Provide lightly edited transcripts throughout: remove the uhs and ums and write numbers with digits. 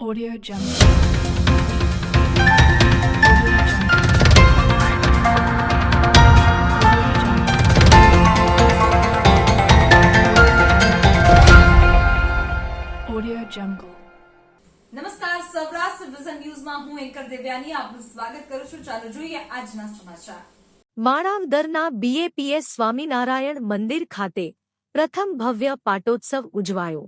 Audio Jungle. Audio Jungle. નમસ્કાર, Saurashtra vision ન્યૂઝમાં હું એન્કર દેવ્યાની આપનું સ્વાગત કરું છું. ચાલો જોઈએ આજના સમાચાર. માણાવદરના બીએપીએસ સ્વામિનારાયણ મંદિર ખાતે પ્રથમ ભવ્ય પાટોત્સવ ઉજવાયો,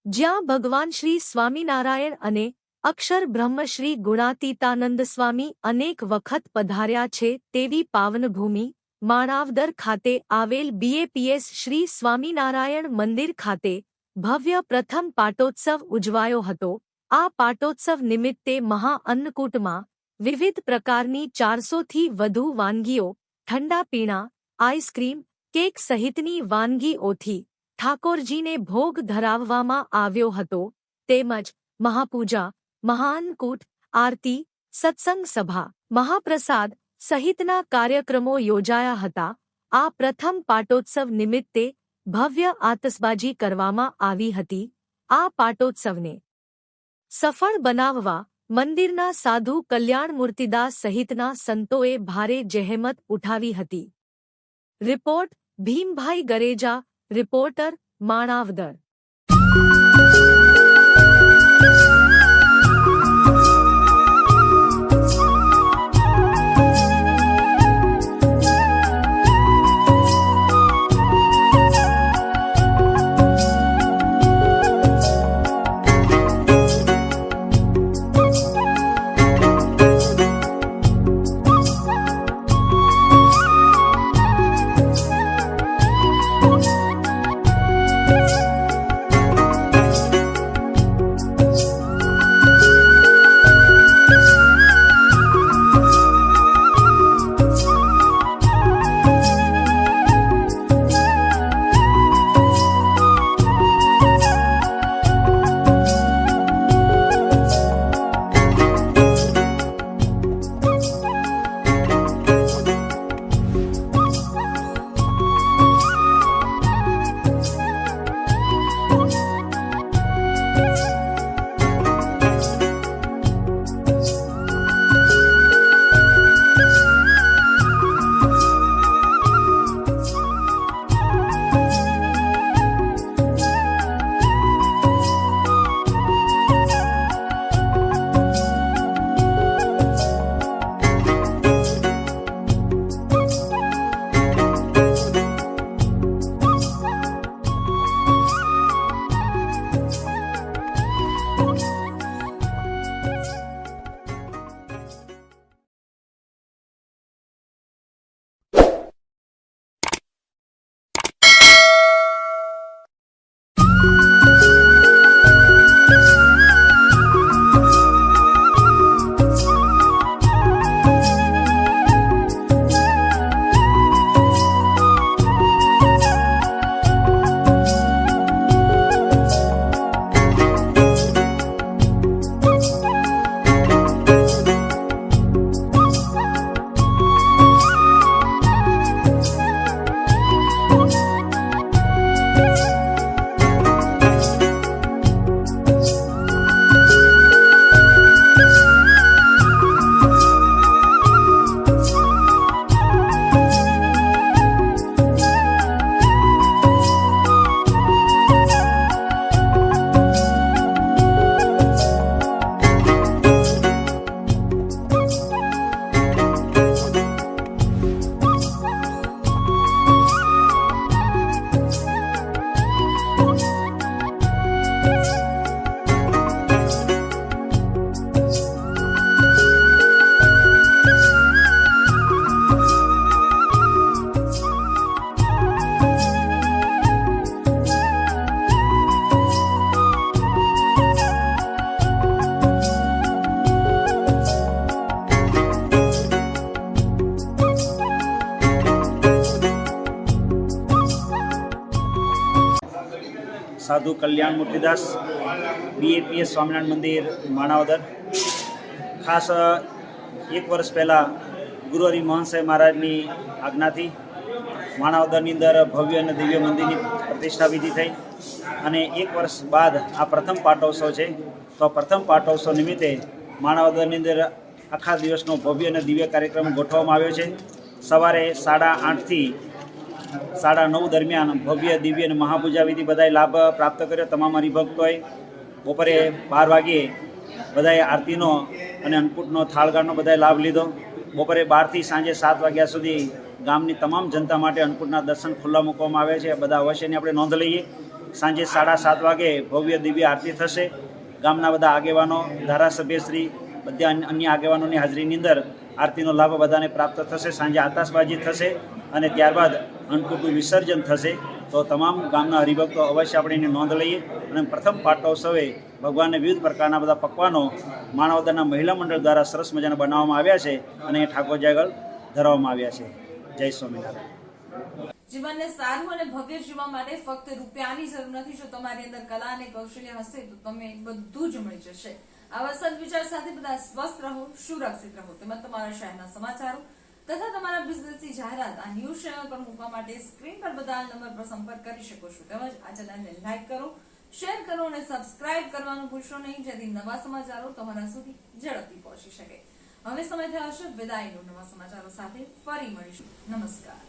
જ્યાં ભગવાન શ્રી સ્વામિનારાયણ અને અક્ષર બ્રહ્મ શ્રી ગુણાતીતાનંદ સ્વામી અનેક વખત પધાર્યા છે તેવી પાવનભૂમિ માણાવદર ખાતે આવેલ બીએપીએસ શ્રી સ્વામિનારાયણ મંદિર ખાતે ભવ્ય પ્રથમ પાટોત્સવ ઉજવાયો હતો. આ પાટોત્સવ નિમિત્તે મહા અન્નકૂટમાં વિવિધ પ્રકારની 400થી વધુ વાનગીઓ, ઠંડા પીણા, આઈસ્ક્રીમ, કેક સહિતની વાનગીઓથી ઠાકોરજીને ભોગ ધરાવવામાં આવ્યો હતો. તેમજ મહાપૂજા, મહાઅન્નકૂટ, આરતી, સત્સંગ સભા, મહાપ્રસાદ સહિતના કાર્યક્રમો યોજાયા હતા. આ પ્રથમ પાટોત્સવ નિમિત્તે ભવ્ય આતશબાજી કરવામાં આવી હતી. આ પાટોત્સવને સફળ બનાવવા મંદિરના સાધુ કલ્યાણ મૂર્તિદાસ સહિતના સંતોએ ભારે જહેમત ઉઠાવી હતી. Report Bhimbhai Gareja, reporter Manavadar. સાધુ કલ્યાણ મૂર્તિદાસ, બીએપીએસ સ્વામિનારાયણ મંદિર માણાવદર. ખાસ એક વર્ષ પહેલાં ગુરુ હરિ મોહન સાહેબ મહારાજની આજ્ઞાથી માણાવદરની અંદર ભવ્ય અને દિવ્ય મંદિરની પ્રતિષ્ઠા વિધિ થઈ અને એક વર્ષ બાદ આ પ્રથમ પાટોત્સવ છે. તો પ્રથમ પાટોત્સવ નિમિત્તે માણાવદરની અંદર આખા દિવસનો ભવ્ય અને દિવ્ય કાર્યક્રમ ગોઠવવામાં આવ્યો છે. સવારે 8:30 થી 9:30 દરમિયાન ભવ્ય દિવ્ય અને મહાપૂજા વિધિ બધાએ લાભ પ્રાપ્ત કર્યો તમામ હરિભક્તોએ. બપોરે 12 વાગ્યે બધાએ આરતીનો અને અન્નકૂટનો થાળગાળનો બધાએ લાભ લીધો. બપોરે 12 થી સાંજે 7 વાગ્યા સુધી ગામની તમામ જનતા માટે અન્નકૂટના દર્શન ખુલ્લા મૂકવામાં આવે છે. બધા અવશ્યની આપણે નોંધ લઈએ. સાંજે 7:30 વાગે ભવ્ય દિવ્ય આરતી થશે. ગામના બધા આગેવાનો, ધારાસભ્યશ્રી, બધા અન્ય આગેવાનોની હાજરીની અંદર આરતીનો લાભ બધાને પ્રાપ્ત થશે. સાંજે આતશબાજી થશે અને ત્યારબાદ અન્નકૂટનું વિસર્જન થશે. તો તમામ ગામના હરિભક્તો અવશ્ય આપણે એની નોંધ લઈએ. અને પ્રથમ પાટોત્સવે ભગવાનને વિવિધ પ્રકારના બધા પકવાનો માણાવદરના મહિલા મંડળ દ્વારા સરસ મજાના બનાવવામાં આવ્યા છે અને એ ઠાકોરજી આગળ ધરવામાં આવ્યા છે. જય સ્વામિનારાયણ. જીવનને સારું અને ભવ્ય જીવવા માટે ફક્ત રૂપિયાની જરૂર નથી. જો તમારી અંદર કલા અને કૌશલ્ય હશે તો તમે બધું જ મળી જશે. આવા સદવિચાર સાથે બધા સ્વસ્થ રહો, સુરક્ષિત રહો. તેમજ તમારા શહેરના સમાચારો તથા તમારા બિઝનેસની જાહેરાત આ ન્યૂઝ ચેનલ પર મૂકવા માટે સ્ક્રીન પર બધા નંબર પર સંપર્ક કરી શકો છો. તેમજ આ ચેનલને લાઈક કરો, શેર કરો અને સબસ્ક્રાઇબ કરવાનું ભૂલશો નહીં, જેથી નવા સમાચારો તમારા સુધી ઝડપથી પહોંચી શકે. હવે સમય થયો છે વિદાયનો. નવા સમાચારો સાથે ફરી મળીશું. નમસ્કાર.